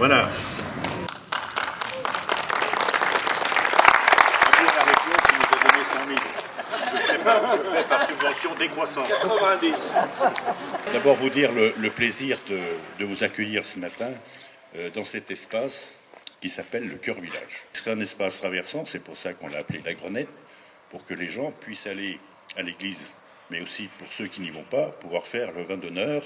Voilà. La région qui nous a donné 100 000. Je fais par subvention décroissante. 90. D'abord vous dire le plaisir de vous accueillir ce matin dans cet espace qui s'appelle le Cœur Village. C'est un espace traversant, c'est pour ça qu'on l'a appelé la Grenette, pour que les gens puissent aller à l'église, mais aussi pour ceux qui n'y vont pas, pouvoir faire le vin d'honneur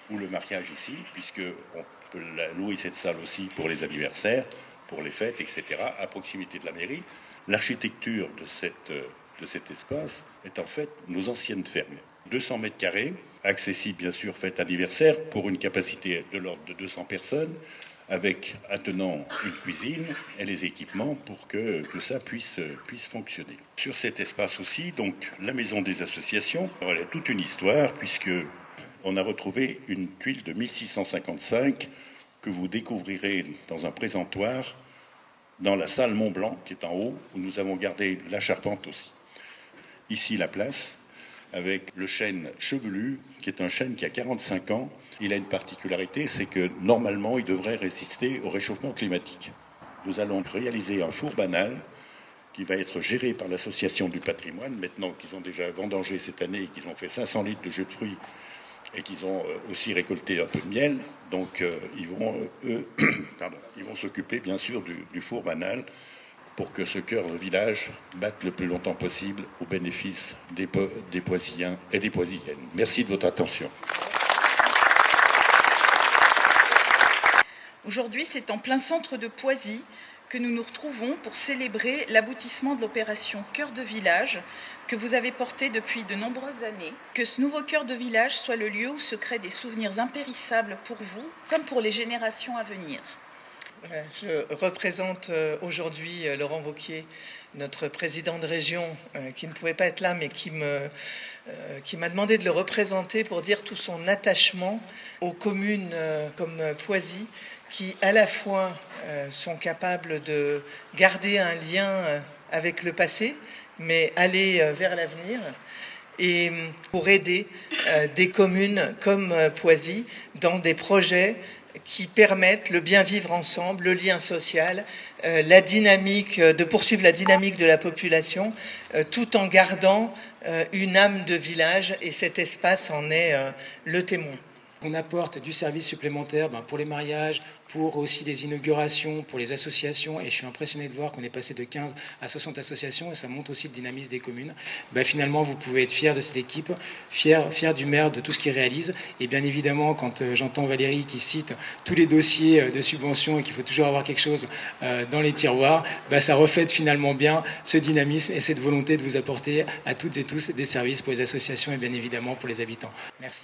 ou le mariage ici, puisqu'on peut louer cette salle aussi pour les anniversaires, pour les fêtes, etc., à proximité de la mairie. L'architecture de cet espace est en fait nos anciennes fermes. 200 mètres carrés, accessible bien sûr fête anniversaire, pour une capacité de l'ordre de 200 personnes, avec attenant une cuisine et les équipements pour que tout ça puisse fonctionner. Sur cet espace aussi, donc la maison des associations, elle a toute une histoire puisque on a retrouvé une tuile de 1655 que vous découvrirez dans un présentoir dans la salle Mont-Blanc qui est en haut où nous avons gardé la charpente aussi. Ici la place avec le chêne chevelu qui est un chêne qui a 45 ans. Il a une particularité, c'est que normalement, il devrait résister au réchauffement climatique. Nous allons réaliser un four banal qui va être géré par l'association du patrimoine. Maintenant qu'ils ont déjà vendangé cette année et qu'ils ont fait 500 litres de jus de fruits et qu'ils ont aussi récolté un peu de miel, donc ils vont s'occuper bien sûr du four banal pour que ce cœur de village batte le plus longtemps possible au bénéfice des Poisillens et des Poisillennes. Merci de votre attention. Aujourd'hui, c'est en plein centre de Poisy que nous nous retrouvons pour célébrer l'aboutissement de l'opération Cœur de Village que vous avez portée depuis de nombreuses années. Que ce nouveau cœur de village soit le lieu où se créent des souvenirs impérissables pour vous, comme pour les générations à venir. Je représente aujourd'hui Laurent Wauquiez, notre président de région, qui ne pouvait pas être là, mais qui m'a demandé de le représenter pour dire tout son attachement aux communes comme Poisy, qui à la fois sont capables de garder un lien avec le passé, mais aller vers l'avenir, et pour aider des communes comme Poisy dans des projets qui permettent le bien vivre ensemble, le lien social, la dynamique, de poursuivre la dynamique de la population, tout en gardant une âme de village, et cet espace en est le témoin. On apporte du service supplémentaire pour les mariages, pour aussi les inaugurations, pour les associations, et je suis impressionné de voir qu'on est passé de 15 à 60 associations, et ça montre aussi le dynamisme des communes. Finalement, vous pouvez être fier de cette équipe, fier du maire, de tout ce qu'il réalise, et bien évidemment, quand j'entends Valérie qui cite tous les dossiers de subventions et qu'il faut toujours avoir quelque chose dans les tiroirs, ça reflète finalement bien ce dynamisme et cette volonté de vous apporter à toutes et tous des services pour les associations et bien évidemment pour les habitants. Merci.